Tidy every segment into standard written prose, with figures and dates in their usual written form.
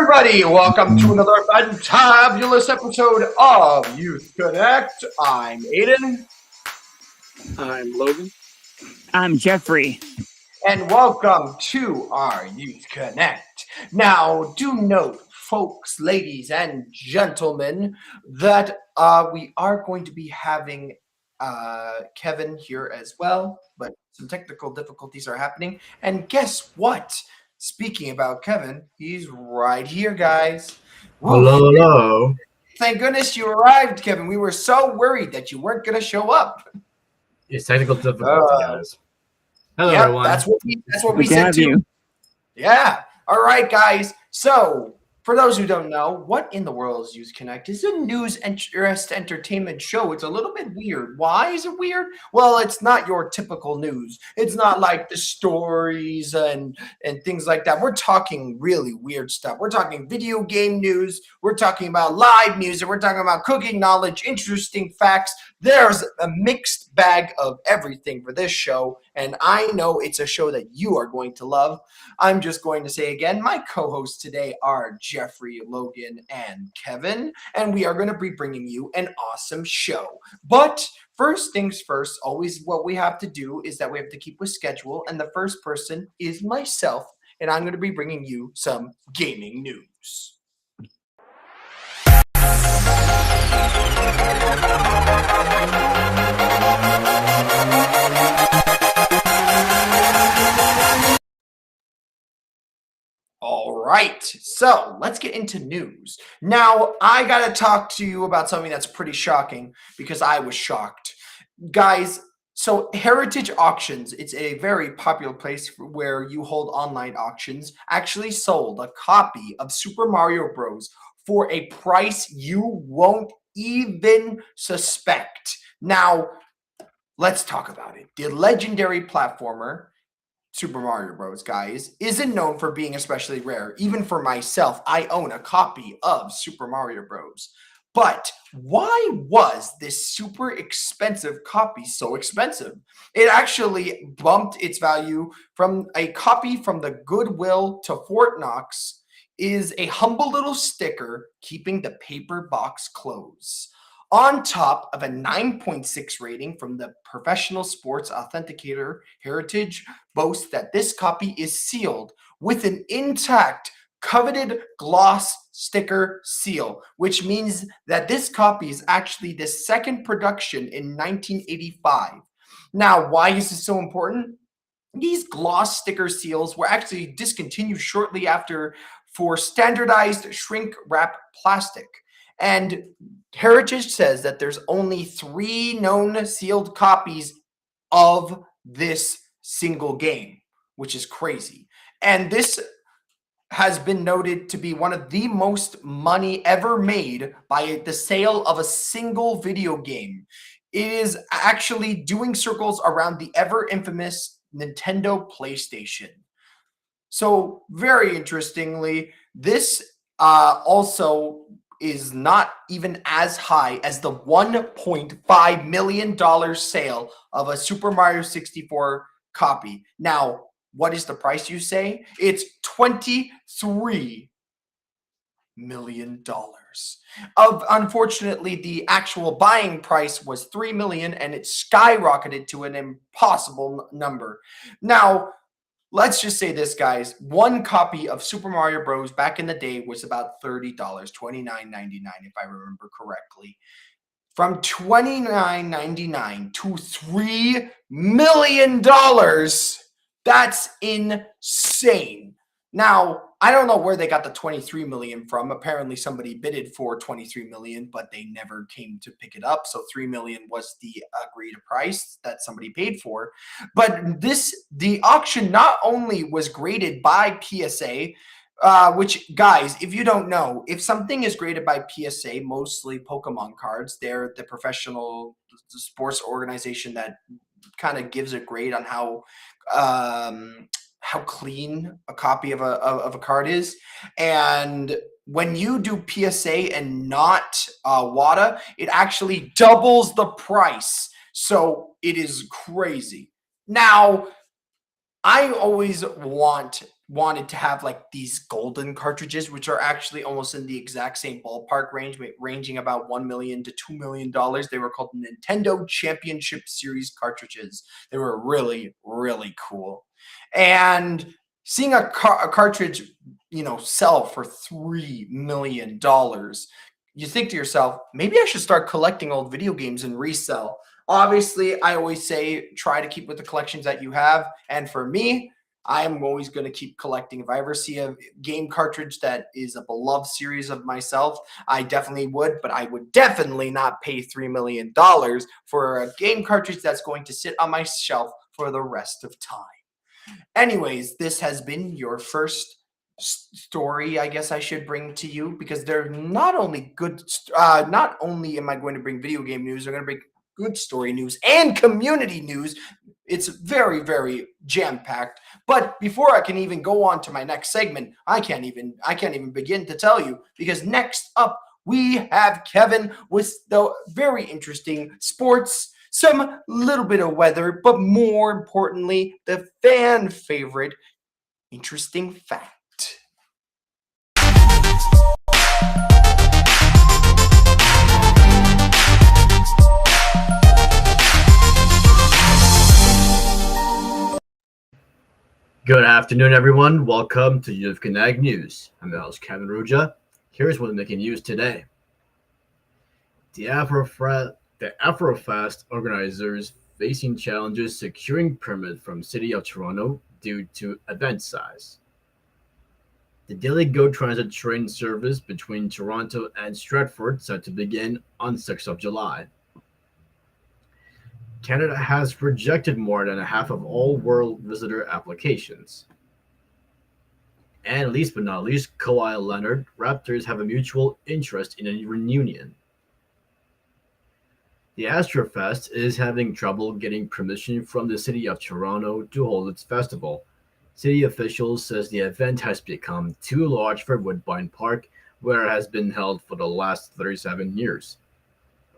everybody, welcome to another fantabulous episode of Youth Connect. I'm Aiden. I'm Logan. I'm Jeffrey. And welcome to our Youth Connect. Now, do note, folks, ladies, and gentlemen, that we are going to be having Kevin here as well, but some technical difficulties are happening. And guess what? Speaking about Kevin, he's right here, guys. Hello. Thank goodness you arrived, Kevin. We were so worried that you weren't going to show up. It's technical difficulty, guys. Hello, Yeah, everyone. that's what we Good to said have too. you. Yeah. All right, guys. So, for those who don't know, what in the world is Youth Connect? It's a news interest entertainment show. It's a little bit weird. Why is it weird? Well, it's not your typical news. It's not like the stories and things like that. We're talking really weird stuff. We're talking video game news. We're talking about live music. We're talking about cooking knowledge, interesting facts. There's a mixed bag of everything for this show, and I know it's a show that you are going to love. I'm just going to say again, my co-hosts today are Jeffrey, Logan, and Kevin, and we are going to be bringing you an awesome show. But first things first, always what we have to do is that we have to keep with schedule, and the first person is myself, and I'm going to be bringing you some gaming news. All right, so let's get into news. Now, I got to talk to you about something that's pretty shocking because I was shocked. Guys, so Heritage Auctions, it's a very popular place where you hold online auctions, actually sold a copy of Super Mario Bros. For a price you won't even suspect. Now, let's talk about it. The legendary platformer Super Mario Bros., guys, isn't known for being especially rare. Even for myself, I own a copy of Super Mario Bros. But why was this super expensive copy so expensive? It actually bumped its value from a copy from the Goodwill to Fort Knox is a humble little sticker keeping the paper box closed. On top of a 9.6 rating from the Professional Sports Authenticator, Heritage boasts that this copy is sealed with an intact, coveted gloss sticker seal, which means that this copy is actually the second production in 1985. Now, why is this so important? These gloss sticker seals were actually discontinued shortly after for standardized shrink wrap plastic. And Heritage says that there's only 3 known sealed copies of this single game, which is crazy. And this has been noted to be one of the most money ever made by the sale of a single video game. It is actually doing circles around the ever infamous Nintendo PlayStation. So very interestingly, this also is not even as high as the $1.5 million sale of a Super Mario 64 copy. Now, what is the price, you say? It's $23 million. Unfortunately, the actual buying price was $3 million, and it skyrocketed to an impossible number. Now, let's just say this, guys. One copy of Super Mario Bros. Back in the day was about $30, $29.99, if I remember correctly. From $29.99 to $3 million, that's insane. Now, I don't know where they got the 23 million from. Apparently somebody bidded for 23 million, but they never came to pick it up. So 3 million was the agreed price that somebody paid for. But the auction not only was graded by PSA, which, guys, if you don't know, if something is graded by PSA, mostly Pokemon cards, they're the professional sports organization that kind of gives a grade on how clean a copy of a card is. And when you do PSA and not WADA, it actually doubles the price. So it is crazy. Now, I always want wanted to have like these golden cartridges, which are actually almost in the exact same ballpark range, ranging about $1 million to $2 million. They were called Nintendo Championship Series cartridges. They were really, really cool. And seeing a cartridge, sell for $3 million, you think to yourself, maybe I should start collecting old video games and resell. Obviously, I always say try to keep with the collections that you have. And for me, I am always going to keep collecting. If I ever see a game cartridge that is a beloved series of myself, I definitely would, but I would definitely not pay $3 million for a game cartridge that's going to sit on my shelf for the rest of time. Anyways, this has been your first story, I guess I should bring to you, because they're not only good, not only am I going to bring video game news, I'm going to bring good story news and community news. It's very, very jam-packed. But before I can even go on to my next segment, I can't even begin to tell you, because next up we have Kevin with the very interesting sports, some little bit of weather, but more importantly, the fan favorite interesting fact. Good afternoon, everyone. Welcome to Youth Connect News. I'm your host, Kevin Ruja. Here's what's making news today. The Afrofest organizers facing challenges securing permit from City of Toronto due to event size. The daily GO Transit train service between Toronto and Stratford set to begin on 6th of July. Canada has rejected more than half of all world visitor applications. And last but not least, Kawhi Leonard, Raptors have a mutual interest in a reunion. The Astrofest is having trouble getting permission from the City of Toronto to hold its festival. City officials says the event has become too large for Woodbine Park, where it has been held for the last 37 years.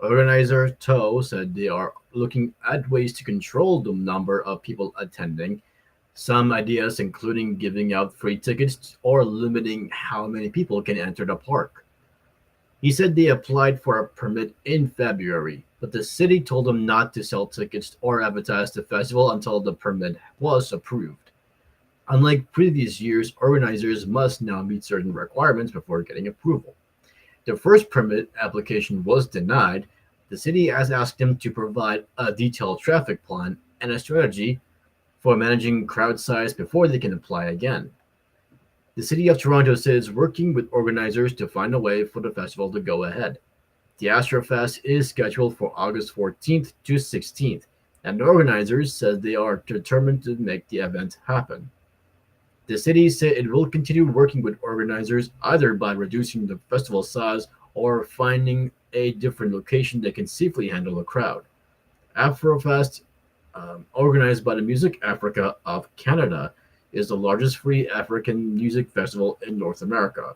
Organizer Toe said they are looking at ways to control the number of people attending, some ideas including giving out free tickets or limiting how many people can enter the park. He said they applied for a permit in February, but the city told them not to sell tickets or advertise the festival until the permit was approved. Unlike previous years, organizers must now meet certain requirements before getting approval. The first permit application was denied. The city has asked them to provide a detailed traffic plan and a strategy for managing crowd size before they can apply again. The City of Toronto says working with organizers to find a way for the festival to go ahead. The Astrofest is scheduled for August 14th to 16th, and the organizers said they are determined to make the event happen. The city said it will continue working with organizers either by reducing the festival size or finding a different location that can safely handle a crowd. Afrofest, organized by the Music Africa of Canada, is the largest free African music festival in North America.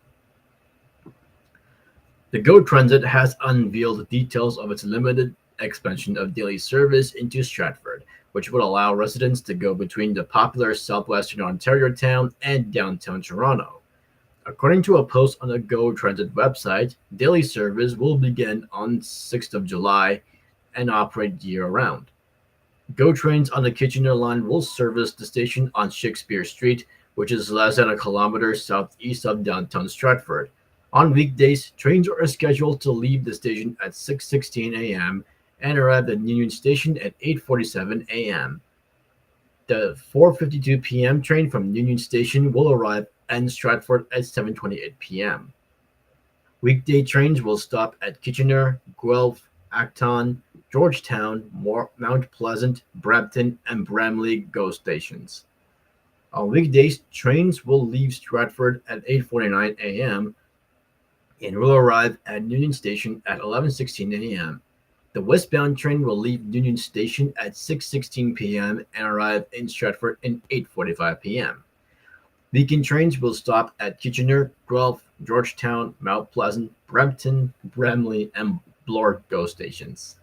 The GO Transit has unveiled details of its limited expansion of daily service into Stratford, which would allow residents to go between the popular southwestern Ontario town and downtown Toronto. According to a post on the GO Transit website, daily service will begin on 6th of July and operate year-round. GO trains on the Kitchener line will service the station on Shakespeare Street, which is less than a kilometer southeast of downtown Stratford. On weekdays, trains are scheduled to leave the station at 6:16 a.m. and arrive at Union Station at 8:47 a.m. The 4:52 p.m. train from Union Station will arrive in Stratford at 7:28 p.m. Weekday trains will stop at Kitchener, Guelph, Acton, Georgetown, Mount Pleasant, Brampton, and Bramley GO stations. On weekdays, trains will leave Stratford at 8:49 a.m. and will arrive at Union Station at 11:16 a.m. The westbound train will leave Union Station at 6:16 p.m. and arrive in Stratford at 8:45 p.m. Weekend trains will stop at Kitchener, Guelph, Georgetown, Mount Pleasant, Brampton, Bramley, and Bloor GO stations.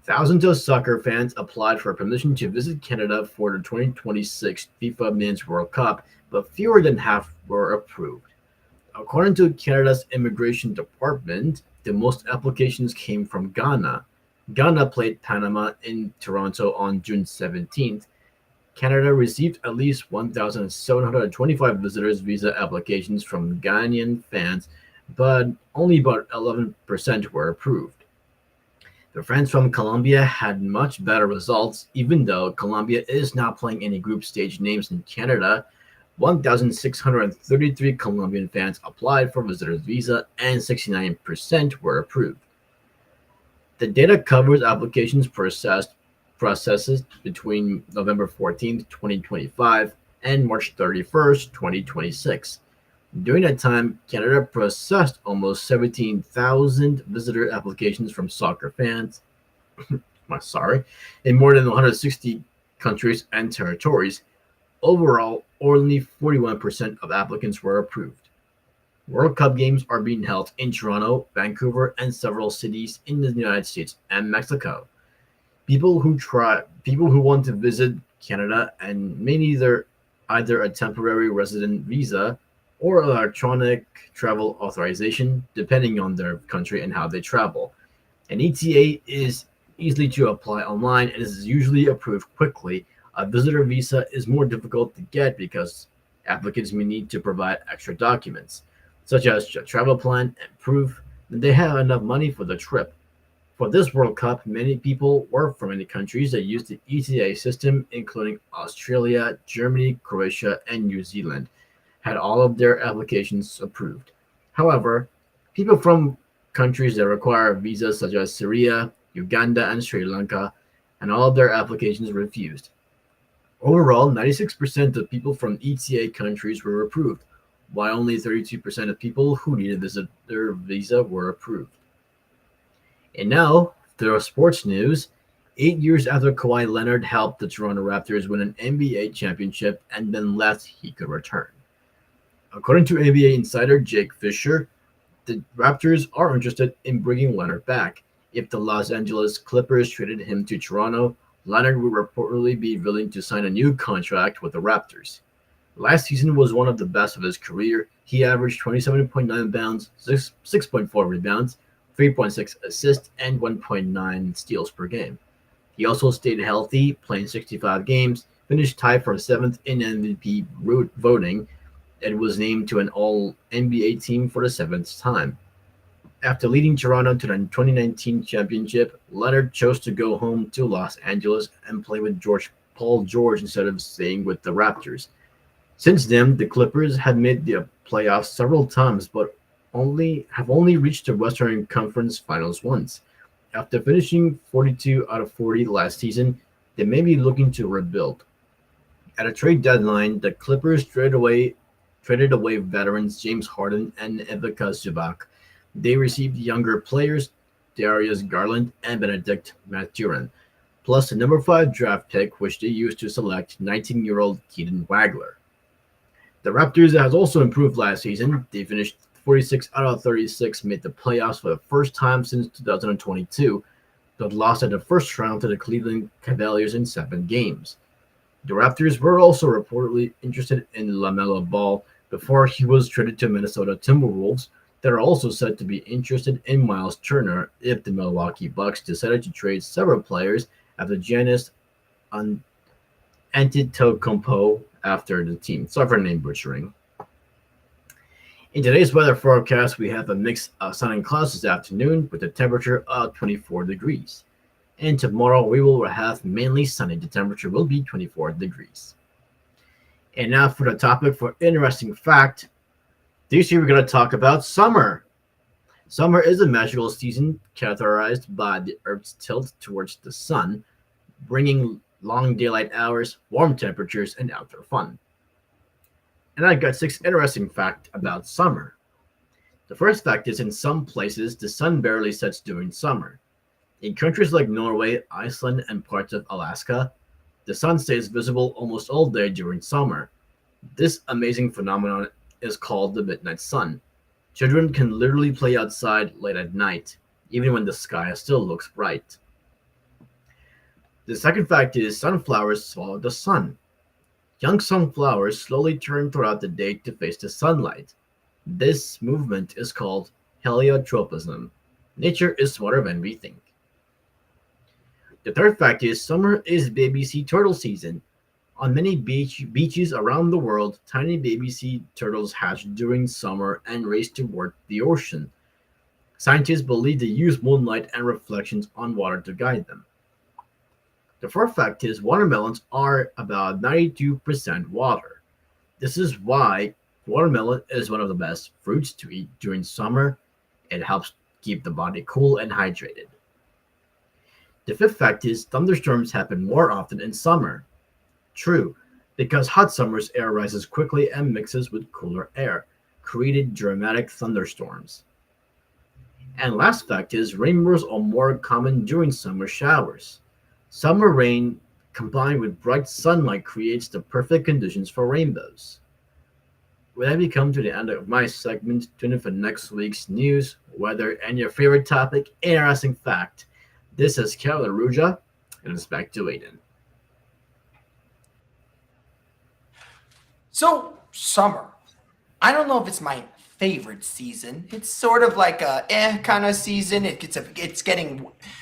Thousands of soccer fans applied for permission to visit Canada for the 2026 FIFA Men's World Cup, but fewer than half were approved. According to Canada's Immigration Department, the most applications came from Ghana. Ghana played Panama in Toronto on June 17th. Canada received at least 1,725 visitors visa applications from Ghanaian fans, but only about 11% were approved. The friends from Colombia had much better results, even though Colombia is not playing any group stage names in Canada. 1,633 Colombian fans applied for visitors visa and 69% were approved. The data covers applications processes between November 14th, 2025 and March 31st, 2026. During that time, Canada processed almost 17,000 visitor applications from soccer fans, in more than 160 countries and territories. Overall, only 41% of applicants were approved. World Cup games are being held in Toronto, Vancouver, and several cities in the United States and Mexico. People who want to visit Canada and may need either a temporary resident visa or electronic travel authorization, depending on their country and how they travel. An ETA is easily to apply online and is usually approved quickly. A visitor visa is more difficult to get because applicants may need to provide extra documents, such as a travel plan and proof that they have enough money for the trip. For this World Cup, many people were from many countries that use the ETA system, including Australia, Germany, Croatia, and New Zealand, had all of their applications approved. However, people from countries that require visas such as Syria, Uganda, and Sri Lanka, and all of their applications refused. Overall, 96% of people from ETA countries were approved, while only 32% of people who needed their visa were approved. And now, the sports news. 8 years after Kawhi Leonard helped the Toronto Raptors win an NBA championship and then left, he could return. According to NBA insider Jake Fisher, the Raptors are interested in bringing Leonard back. If the Los Angeles Clippers traded him to Toronto, Leonard would reportedly be willing to sign a new contract with the Raptors. Last season was one of the best of his career. He averaged 27.9 bounds, 6.4 rebounds, 3.6 assists, and 1.9 steals per game. He also stayed healthy, playing 65 games, finished tied for 7th in MVP voting, and was named to an All-NBA team for the 7th time. After leading Toronto to the 2019 championship, Leonard chose to go home to Los Angeles and play with Paul George instead of staying with the Raptors. Since then, the Clippers had made the playoffs several times, but have only reached the Western Conference Finals once. After finishing 42 out of 40 last season, they may be looking to rebuild. At a trade deadline, the Clippers traded away veterans James Harden and Ivica Zubac. They received younger players Darius Garland and Benedict Mathurin, plus the number 5 draft pick, which they used to select 19-year-old Keaton Wagler. The Raptors has also improved last season. They finished 46 out of 36, made the playoffs for the first time since 2022, but lost at the first round to the Cleveland Cavaliers in 7 games. The Raptors were also reportedly interested in LaMelo Ball before he was traded to Minnesota Timberwolves. They are also said to be interested in Miles Turner if the Milwaukee Bucks decided to trade several players after Giannis Antetokounmpo after the team. Sorry for name butchering. In today's weather forecast, we have a mix of sun and clouds this afternoon with a temperature of 24 degrees. And tomorrow we will have mainly sunny. The temperature will be 24 degrees. And now for the topic for interesting fact. This year we're going to talk about summer. Summer is a magical season characterized by the Earth's tilt towards the sun, bringing long daylight hours, warm temperatures, and outdoor fun. And I've got 6 interesting facts about summer. The first fact is in some places, the sun barely sets during summer. In countries like Norway, Iceland, and parts of Alaska, the sun stays visible almost all day during summer. This amazing phenomenon is called the midnight sun. Children can literally play outside late at night, even when the sky still looks bright. The second fact is sunflowers follow the sun. Young sunflowers slowly turn throughout the day to face the sunlight. This movement is called heliotropism. Nature is smarter than we think. The third fact is summer is baby sea turtle season. On many beaches around the world, tiny baby sea turtles hatch during summer and race toward the ocean. Scientists believe they use moonlight and reflections on water to guide them. The fourth fact is watermelons are about 92% water. This is why watermelon is one of the best fruits to eat during summer. It helps keep the body cool and hydrated. The fifth fact is thunderstorms happen more often in summer. True, because hot summers air rises quickly and mixes with cooler air, creating dramatic thunderstorms. And last fact is rainbows are more common during summer showers. Summer rain combined with bright sunlight creates the perfect conditions for rainbows. With that, we come to the end of my segment. Tune in for next week's news, weather, and your favorite topic, interesting fact. This is Kevin Aruja, and it's back to Aiden. So, summer. I don't know if it's my favorite season. It's sort of like a kind of season.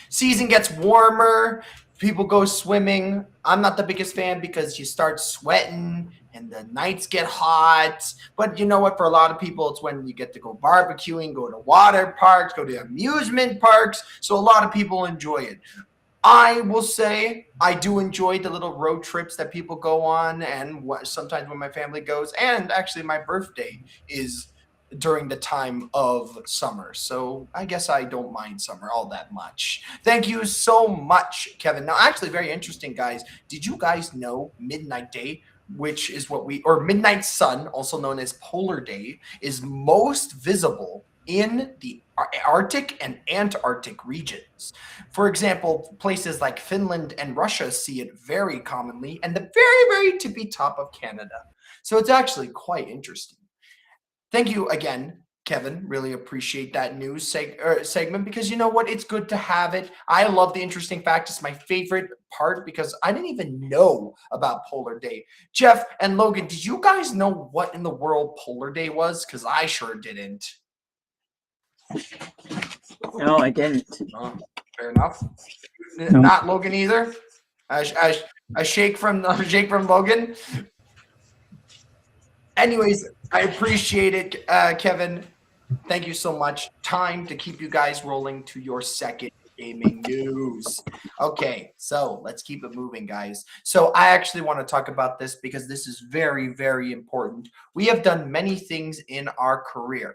Season gets warmer. People go swimming. I'm not the biggest fan because you start sweating and the nights get hot. But you know what? For a lot of people, it's when you get to go barbecuing, go to water parks, go to amusement parks. So a lot of people enjoy it. I will say I do enjoy the little road trips that people go on, and sometimes when my family goes. And actually, my birthday is during the time of summer, so I guess I don't mind summer all that much. Thank you so much, Kevin. Now, actually, very interesting, guys. Did you guys know Midnight Day, which is or Midnight Sun, also known as Polar Day, is most visible in the Arctic and Antarctic regions? For example, places like Finland and Russia see it very commonly, and the very, very tippy top of Canada. So it's actually quite interesting. Thank you again, Kevin. Really appreciate that news segment, because you know what? It's good to have it. I love the interesting fact. It's my favorite part because I didn't even know about Polar Day. Jeff and Logan, did you guys know what in the world Polar Day was? Because I sure didn't. No, I didn't. Oh, fair enough. No. Not Logan either. A shake from Logan. Anyways, I appreciate it, Kevin. Thank you so much. Time to keep you guys rolling to your second gaming news. Okay, so let's keep it moving, guys. So I actually want to talk about this because this is very, very important. We have done many things in our career.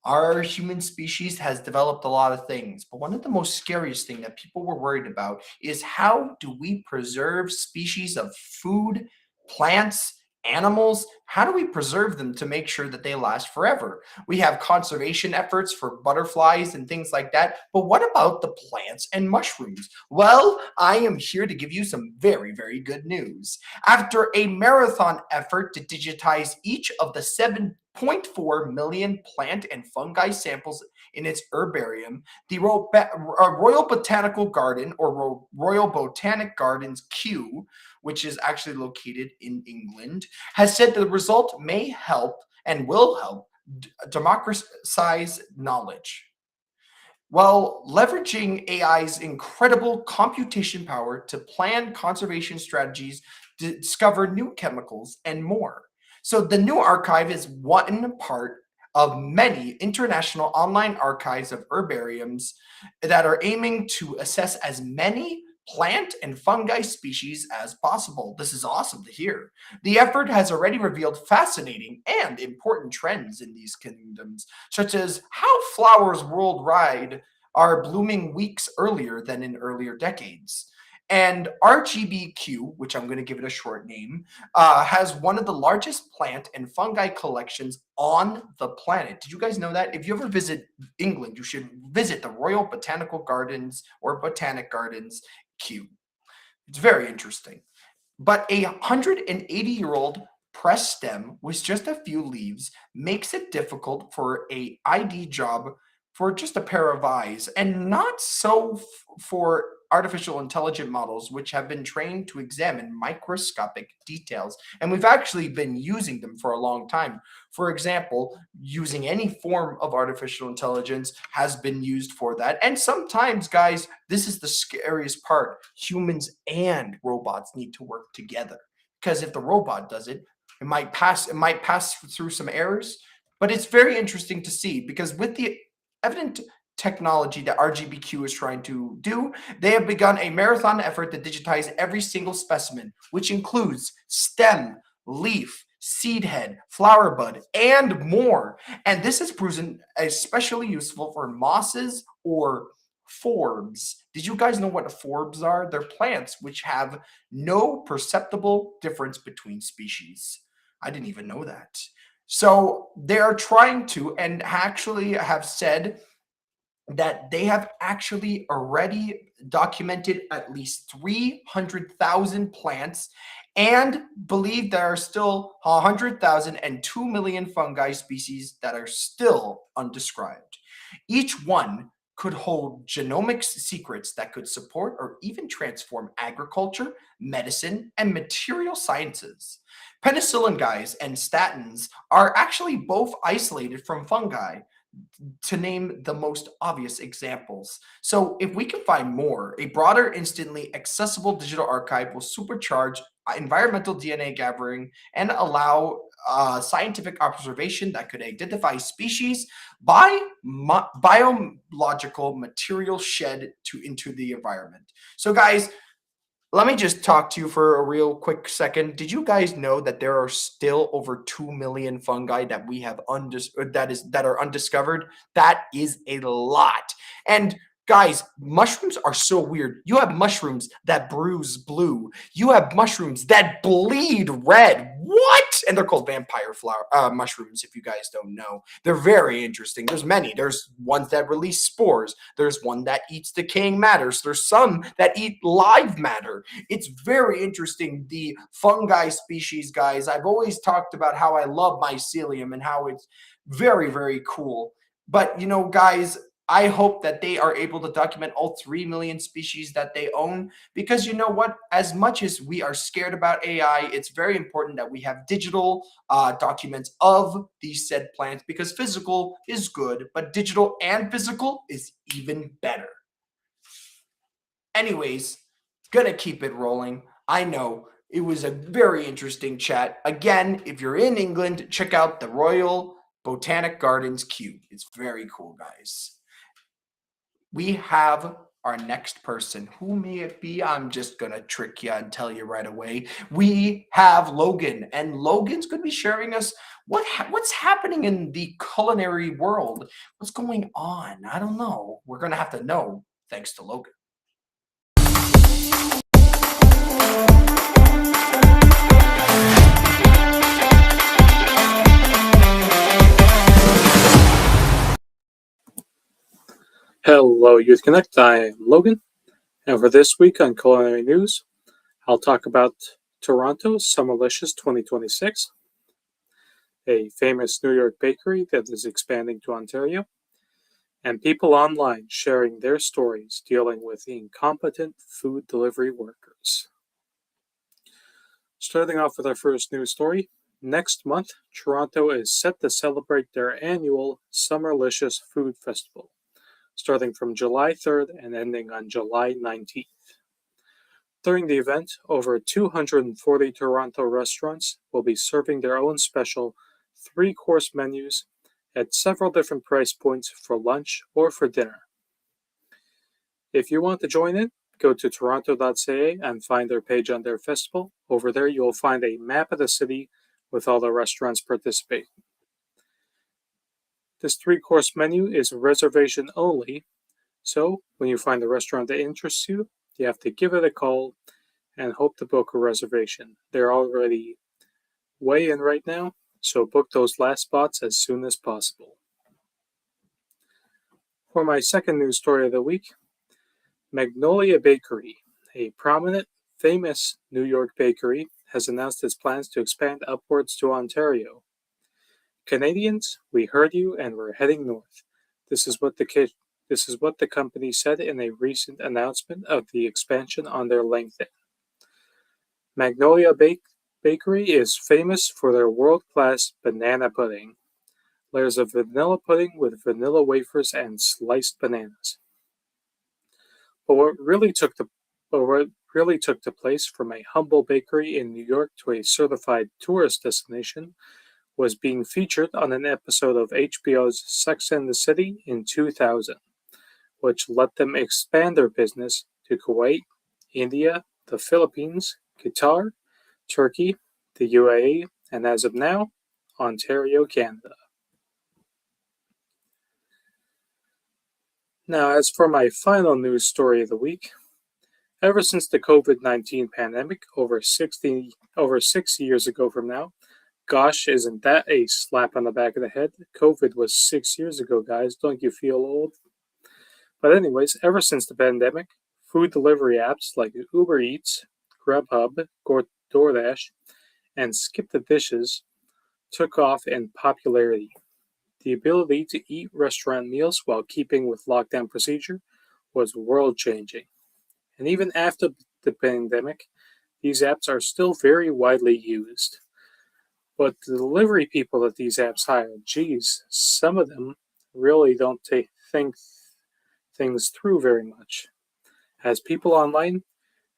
Our human species has developed a lot of things, but one of the most scariest thing that people were worried about is how do we preserve species of food, plants, animals? How do we preserve them to make sure that they last forever? We have conservation efforts for butterflies and things like that, but what about the plants and mushrooms? Well, I am here to give you some very, very good news. After a marathon effort to digitize each of the 7.4 million plant and fungi samples in its herbarium, the Royal Botanical Garden, or Royal Botanic Gardens Kew, which is actually located in England, has said the result may help and will help democratize knowledge. While leveraging AI's incredible computation power to plan conservation strategies, discover new chemicals, and more. So the new archive is one part of many international online archives of herbariums that are aiming to assess as many plant and fungi species as possible. This is awesome to hear. The effort has already revealed fascinating and important trends in these kingdoms, such as how flowers worldwide are blooming weeks earlier than in earlier decades. And RGBQ, which I'm going to give it a short name, has one of the largest plant and fungi collections on the planet. Did you guys know that? If you ever visit England, you should visit the Royal Botanical Gardens or Botanic Gardens Kew. It's very interesting. But a 180-year-old press stem with just a few leaves makes it difficult for a ID job for just a pair of eyes, and not so for artificial intelligent models, which have been trained to examine microscopic details. And we've actually been using them for a long time. For example, using any form of artificial intelligence has been used for that. And sometimes, guys, this is the scariest part. Humans and robots need to work together. Because if the robot does it, it might pass through some errors, but it's very interesting to see because with the evident technology that RGBQ is trying to do, they have begun a marathon effort to digitize every single specimen, which includes stem, leaf, seed head, flower bud, and more. And this has proven especially useful for mosses or forbs. Did you guys know what forbs are? They're plants which have no perceptible difference between species. I didn't even know that. So they are trying to, and actually have said that they have actually already documented at least 300,000 plants and believe there are still 100,000 and 2 million fungi species that are still undescribed. Each one could hold genomics secrets that could support or even transform agriculture, medicine, and material sciences. Penicillin, guys, and statins are actually both isolated from fungi, to name the most obvious examples. So, if we can find more, a broader, instantly accessible digital archive will supercharge environmental DNA gathering and allow scientific observation that could identify species by biological material shed into the environment. So, guys, let me just talk to you for a real quick second. Did you guys know that there are still over 2 million fungi that we have that are undiscovered? That is a lot. And guys, mushrooms are so weird. You have mushrooms that bruise blue. You have mushrooms that bleed red. What? And they're called vampire flower mushrooms, if you guys don't know. They're very interesting. There's many. There's ones that release spores. There's one that eats decaying matters. There's some that eat live matter. It's very interesting, the fungi species, guys. I've always talked about how I love mycelium and how it's very, very cool. But, guys, I hope that they are able to document all 3 million species that they own because you know what? As much as we are scared about AI, it's very important that we have digital documents of these said plants because physical is good, but digital and physical is even better. Anyways, gonna keep it rolling. I know it was a very interesting chat. Again, if you're in England, check out the Royal Botanic Gardens Kew. It's very cool, guys. We have our next person. Who may it be? I'm just gonna trick you and tell you right away. We have Logan, and Logan's gonna be sharing us what's happening in the culinary world. What's going on? I don't know. We're gonna have to know thanks to Logan. Hello, Youth Connect. I am Logan, and for this week on Culinary News, I'll talk about Toronto's Summerlicious 2026, a famous New York bakery that is expanding to Ontario, and people online sharing their stories dealing with incompetent food delivery workers. Starting off with our first news story, next month, Toronto is set to celebrate their annual Summerlicious Food Festival, starting from July 3rd and ending on July 19th. During the event, over 240 Toronto restaurants will be serving their own special 3-course menus at several different price points for lunch or for dinner. If you want to join in, go to toronto.ca and find their page on their festival. Over there, you'll find a map of the city with all the restaurants participating. This 3-course menu is reservation only, so when you find a restaurant that interests you, you have to give it a call and hope to book a reservation. They're already way in right now, so book those last spots as soon as possible. For my second news story of the week, Magnolia Bakery, a prominent, famous New York bakery, has announced its plans to expand upwards to Ontario. Canadians, we heard you and we're heading north. This is what the company said in a recent announcement of the expansion on their LinkedIn. Magnolia Bakery is famous for their world-class banana pudding. Layers of vanilla pudding with vanilla wafers and sliced bananas. But what really took the place from a humble bakery in New York to a certified tourist destination was being featured on an episode of HBO's Sex and the City in 2000, which let them expand their business to Kuwait, India, the Philippines, Qatar, Turkey, the UAE, and as of now, Ontario, Canada. Now, as for my final news story of the week, ever since the COVID-19 pandemic over 6 years ago from now, gosh, isn't that a slap on the back of the head? COVID was 6 years ago, guys. Don't you feel old? But anyways, ever since the pandemic, food delivery apps like Uber Eats, Grubhub, DoorDash, and Skip the Dishes took off in popularity. The ability to eat restaurant meals while keeping with lockdown procedure was world-changing. And even after the pandemic, these apps are still very widely used. But the delivery people that these apps hire, geez, some of them really don't think things through very much, as people online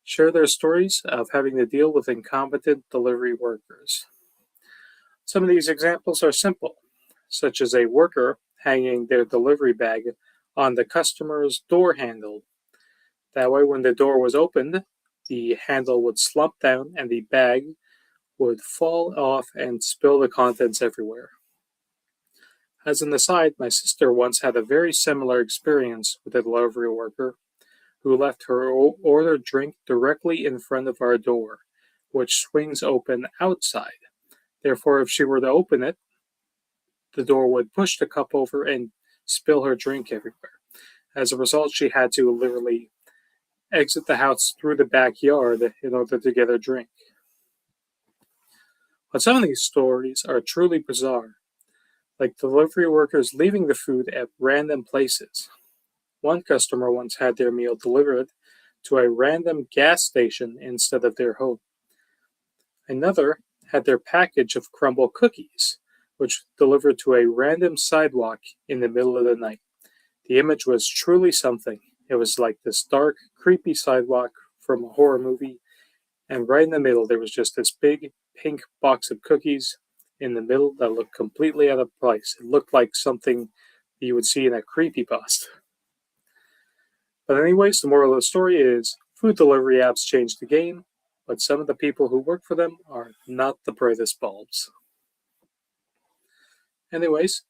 share their stories of having to deal with incompetent delivery workers. Some of these examples are simple, such as a worker hanging their delivery bag on the customer's door handle. That way, when the door was opened, the handle would slump down and the bag would fall off and spill the contents everywhere. As an aside, my sister once had a very similar experience with a delivery worker who left her ordered drink directly in front of our door, which swings open outside. Therefore, if she were to open it, the door would push the cup over and spill her drink everywhere. As a result, she had to literally exit the house through the backyard in order to get her drink. But some of these stories are truly bizarre, like delivery workers leaving the food at random places. One customer once had their meal delivered to a random gas station instead of their home. Another had their package of crumble cookies, which delivered to a random sidewalk in the middle of the night. The image was truly something. It was like this dark, creepy sidewalk from a horror movie, and right in the middle there was just this big pink box of cookies in the middle that looked completely out of place. It looked like something you would see in a creepypasta. But anyways, the moral of the story is food delivery apps changed the game, but some of the people who work for them are not the brightest bulbs. Anyways,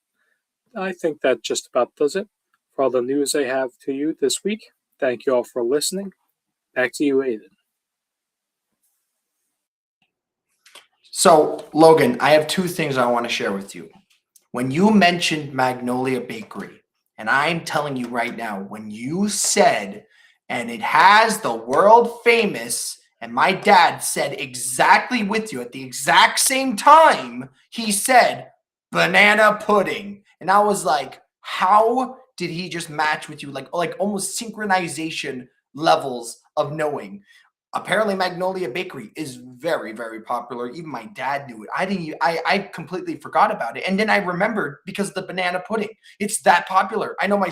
I think that just about does it for all the news I have to you this week. Thank you all for listening. Back to you, Aiden. So, Logan, I have two things I want to share with you. When you mentioned Magnolia Bakery, and I'm telling you right now, when you said, and it has the world famous, and my dad said exactly with you at the exact same time, he said, banana pudding. And I was like, how did he just match with you? Like almost synchronization levels of knowing. Apparently Magnolia Bakery is very, very popular. Even my dad knew it. I completely forgot about it. And then I remembered because of the banana pudding. It's that popular. I know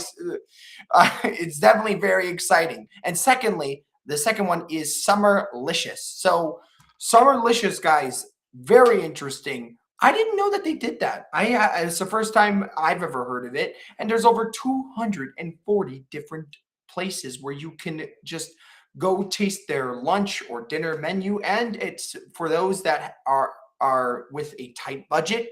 it's definitely very exciting. And secondly, the second one is Summerlicious. So Summerlicious, guys, very interesting. I didn't know that they did that. It's the first time I've ever heard of it. And there's over 240 different places where you can just go taste their lunch or dinner menu, and it's for those that are with a tight budget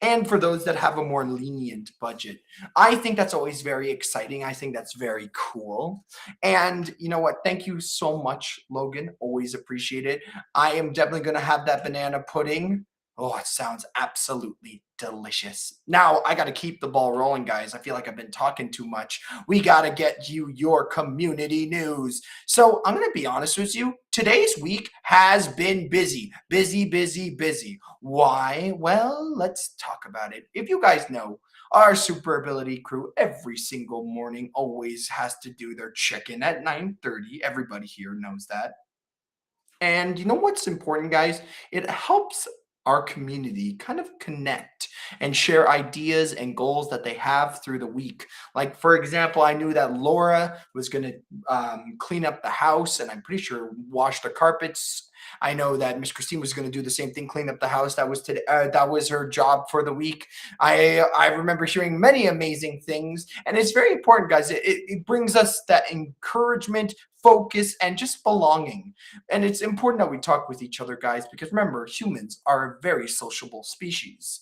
and for those that have a more lenient budget. I think that's always very exciting. I think that's very cool. And you know what? Thank you so much, Logan. Always appreciate it. I am definitely going to have that banana pudding. Oh, it sounds absolutely delicious. Now, I got to keep the ball rolling, guys. I feel like I've been talking too much. We got to get you your community news. So I'm going to be honest with you. Today's week has been busy. Busy, busy, busy. Why? Well, let's talk about it. If you guys know, Our super ability crew every single morning always has to do their check-in at 9:30. Everybody here knows that. And you know what's important, guys? It helps our community kind of connect and share ideas and goals that they have through the week. Like, for example, I knew that Laura was going to clean up the house and I'm pretty sure wash the carpets. I know that Miss Christine was going to do the same thing, clean up the house. That was today. That was her job for the week. I remember hearing many amazing things, and it's very important, guys. It brings us that encouragement, focus, and just belonging. And it's important that we talk with each other, guys, because remember, humans are a very sociable species.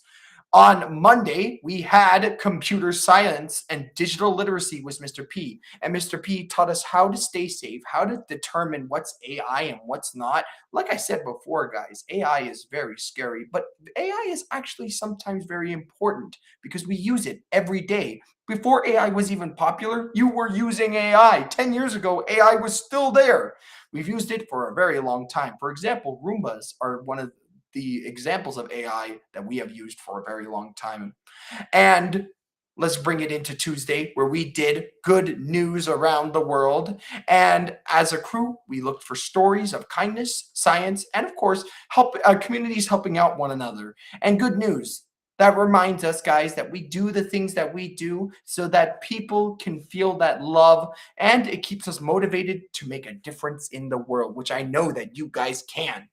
On Monday, we had computer science and digital literacy with Mr. P. And Mr. P taught us how to stay safe, how to determine what's AI and what's not. Like I said before, guys, AI is very scary, but AI is actually sometimes very important because we use it every day. Before AI was even popular, you were using AI. 10 years ago, AI was still there. We've used it for a very long time. For example, Roombas are one of the examples of AI that we have used for a very long time. And let's bring it into Tuesday, where we did good news around the world. And as a crew, we looked for stories of kindness, science, and of course, help communities helping out one another. And good news. That reminds us, guys, that we do the things that we do so that people can feel that love, and it keeps us motivated to make a difference in the world, which I know that you guys can.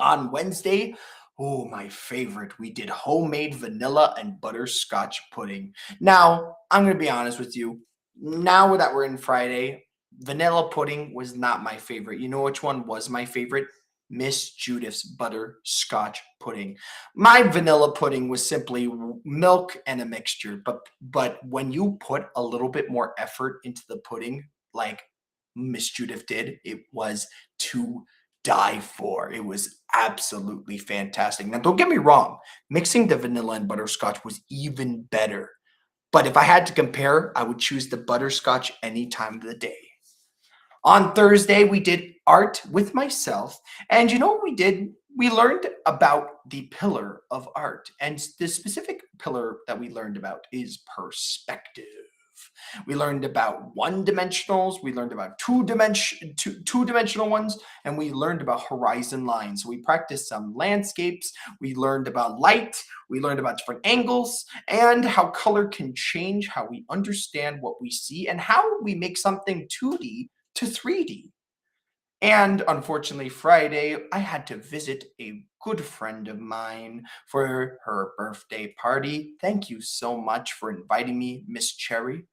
On Wednesday, oh, my favorite, we did homemade vanilla and butterscotch pudding. Now, I'm going to be honest with you. Now that we're in Friday, vanilla pudding was not my favorite. You know which one was my favorite? Miss Judith's butterscotch pudding. My vanilla pudding was simply milk and a mixture, but when you put a little bit more effort into the pudding, like Miss Judith did, it was to die for. It was absolutely fantastic. Now, don't get me wrong, mixing the vanilla and butterscotch was even better. But if I had to compare, I would choose the butterscotch any time of the day. On Thursday, we did art with myself. And you know what we did? We learned about the pillar of art. And the specific pillar that we learned about is perspective. We learned about one-dimensionals, we learned about two-dimensional ones, and we learned about horizon lines. So we practiced some landscapes, we learned about light, we learned about different angles, and how color can change how we understand what we see, and how we make something 2D to 3D. And unfortunately, Friday, I had to visit a good friend of mine for her birthday party. Thank you so much for inviting me, Miss Cherry.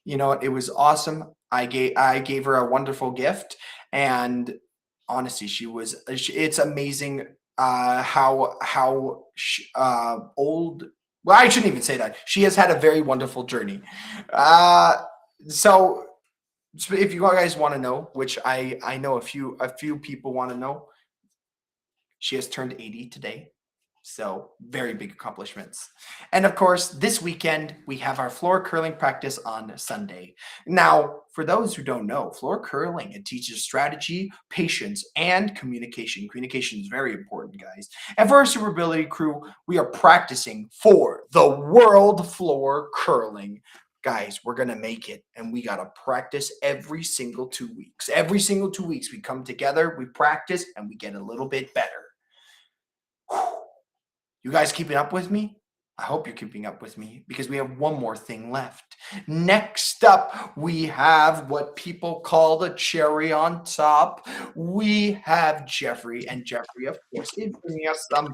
You know what? It was awesome. I gave her a wonderful gift, and honestly, it's amazing how old. Well, I shouldn't even say that. She has had a very wonderful journey. Uh, so, if you guys want to know, which I know a few people want to know, she has turned 80 today. So, very big accomplishments. And of course, this weekend, we have our floor curling practice on Sunday. Now, for those who don't know, floor curling, it teaches strategy, patience, and communication. Communication is very important, guys. And for our super ability crew, we are practicing for the world floor curling. Guys, we're going to make it, and we got to practice every single 2 weeks. Every single 2 weeks, we come together, we practice, and we get a little bit better. You guys keeping up with me? I hope you're keeping up with me because we have one more thing left. Next up, we have what people call the cherry on top. We have Jeffrey, and Jeffrey, of course, is bringing us some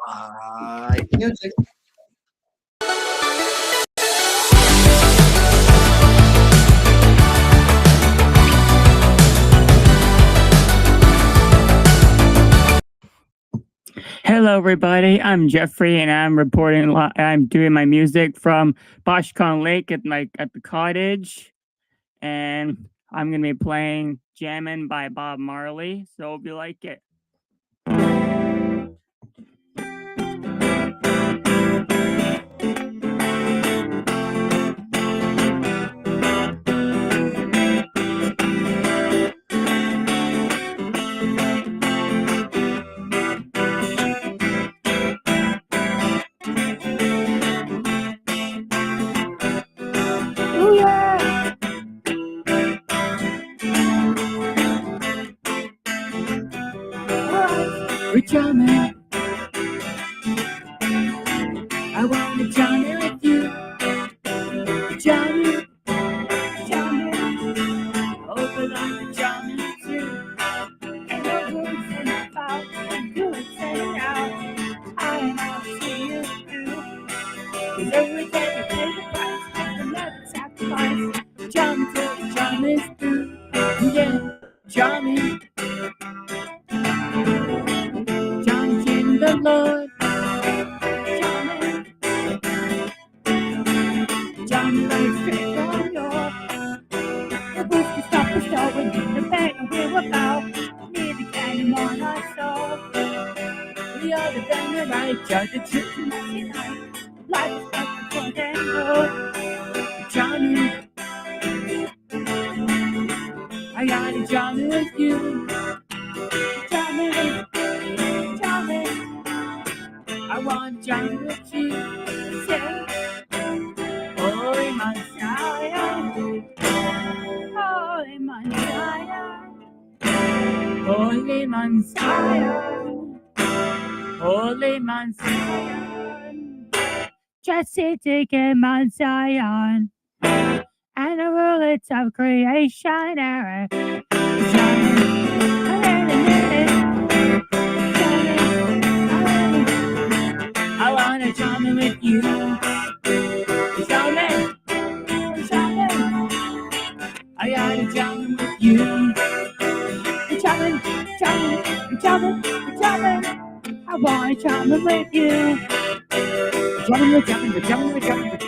live music. Hello, everybody. I'm Jeffrey, and I'm reporting. I'm doing my music from Boshcon Lake at the cottage, and I'm gonna be playing "Jammin' by Bob Marley." So hope you like it. jamming. I wanna jam it with you. Jamming, jamming. Hope I like to jam it too. And the words in the mouth, good setting out. I wanna see you through. 'Cause every day we pay the price, and never sacrifice. Jam till the jam is through. Yeah, jamming. Thanking the Lord. Jamming. Jamming right straight from your. The boots can stop the show when the bang and we're about. Need the candy on our soul. The other than the right, judge the truth and nothing night. Life is like the front and road. Jamming. I got a jamming with you. Jamming. Jamming. I want jamming with you. Say, Holy Messiah. Holy Messiah. Holy Messiah. Holy Messiah. Just sitting in Mount Zion. And the rulers of creation era. I wanna jamming with you. Jamming, jamming. I gotta jamming with you. Jamming, jamming, jamming, jamming. I wanna jamming with you. Jamming, jamming, jamming, jamming,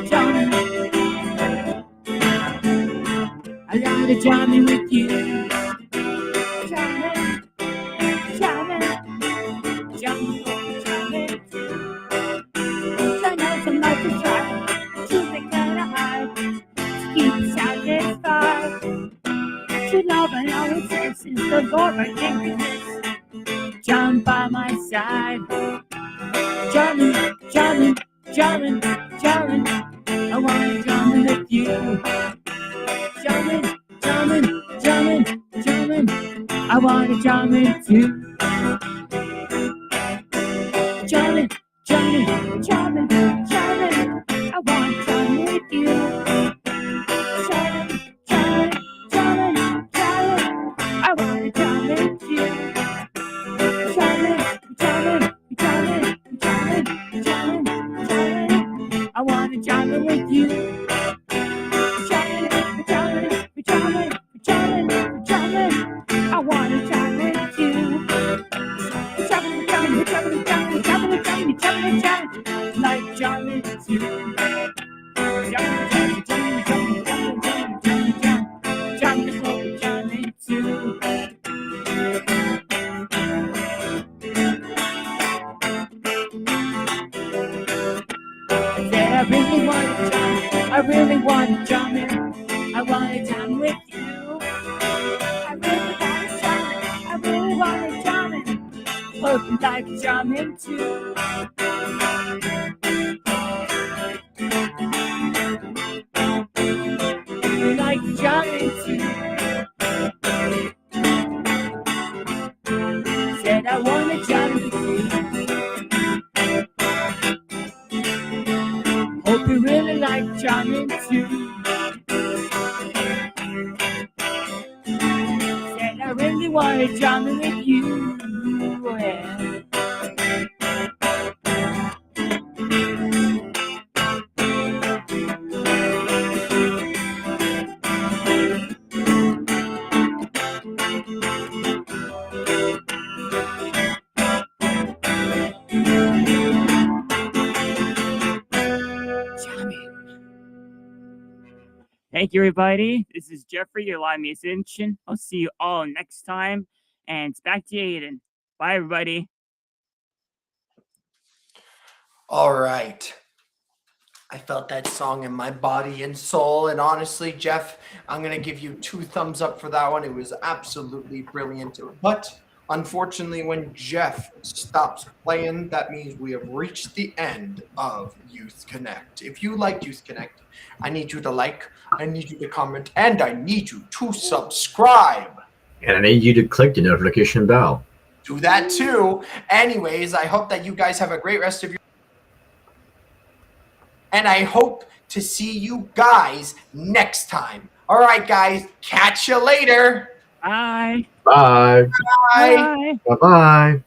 jamming. I gotta jamming with you. Jamming, jamming, jamming, jamming. I know some life to try. Truth they cannot hide. To keep satisfied. To love and always say since the Lord I can't resist. Jump by my side. Jamming, jamming, jamming, jamming. I wanna jamming with you. Jamming, jamming, jamming, jamming. I wanna jamming too. Jamming, jamming, jamming, jamming. I wanna jamming with you. Jamming, jamming, jamming, jamming. I wanna jamming with you. Jamming, jamming, jamming, jamming, jamming, jamming. I wanna jamming with you. I wanna jam with you. Like jamming too. Jamming too. Said I really want to jam it. I wanna jam with you. I really wanna jam it. Hope you like jamming too. You like jamming too. Said I wanna jam with you. Hope you really like jamming too. Said I really wanna jam with you. Yeah. Thank you, everybody. This is Jeffrey, your live musician. I'll see you all next time. And it's back to you, Aiden. Bye, everybody. All right. I felt that song in my body and soul. And honestly, Jeff, I'm going to give you 2 thumbs up for that one. It was absolutely brilliant. But unfortunately, when Jeff stops playing, that means we have reached the end of Youth Connect. If you like Youth Connect, I need you to like, I need you to comment, and I need you to subscribe. And I need you to click the notification bell. Do that too. Anyways, I hope that you guys have a great rest of your. And I hope to see you guys next time. All right, guys. Catch you later. Bye. Bye. Bye. Bye. Bye-bye.